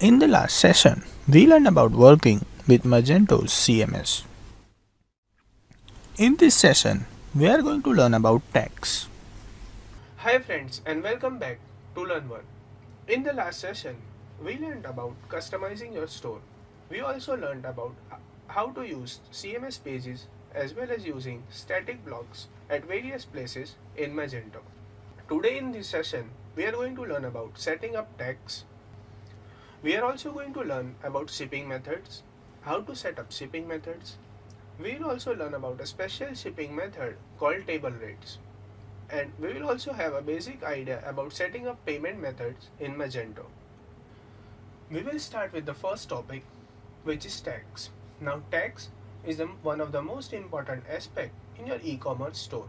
In the last session, we learned about working with Magento's CMS. In this session, we are going to learn about tags. Hi friends and welcome back to LearnVern. In the last session, we learned about customizing your store. We also learned about how to use CMS pages as well as using static blocks at various places in Magento. Today in this session, we are going to learn about setting up tags. We are also going to learn about shipping methods, how to set up shipping methods. We will also learn about a special shipping method called table rates. And we will also have a basic idea about setting up payment methods in Magento. We will start with the first topic, which is tags. Now tags is one of the most important aspect in your e-commerce store.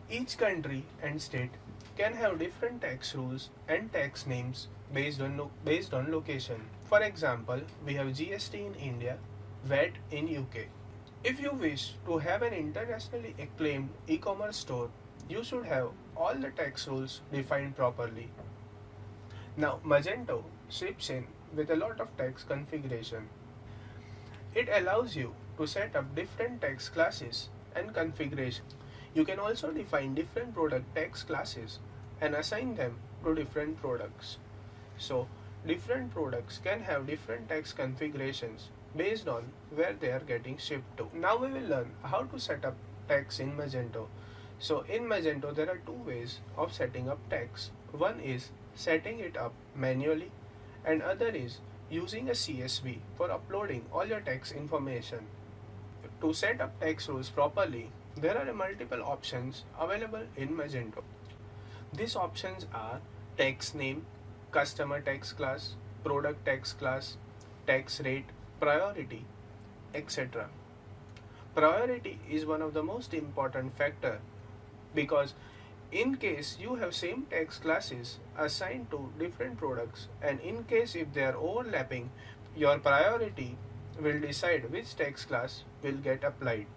Each country and state can have different tax rules and tax names based on location. For example, we have GST in India, VAT in UK. If you wish to have an internationally acclaimed e-commerce store, you should have all the tax rules defined properly. Now, Magento ships in with a lot of tax configuration. It allows you to set up different tax classes and configuration. You can also define different product tax classes and assign them to different products. So, different products can have different tax configurations based on where they are getting shipped to. Now we will learn how to set up tags in Magento. So in Magento there are two ways of setting up tags. One is setting it up manually and other is using a CSV for uploading all your tax information. To set up tax rules properly, there are multiple options available in Magento. These options are tax name, customer tax class, product tax class, tax rate, priority, etc. Priority is one of the most important factor because in case you have same tax classes assigned to different products and in case if they are overlapping, your priority will decide which tax class will get applied.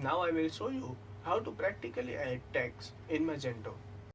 Now I will show you how to practically add tags in Magento.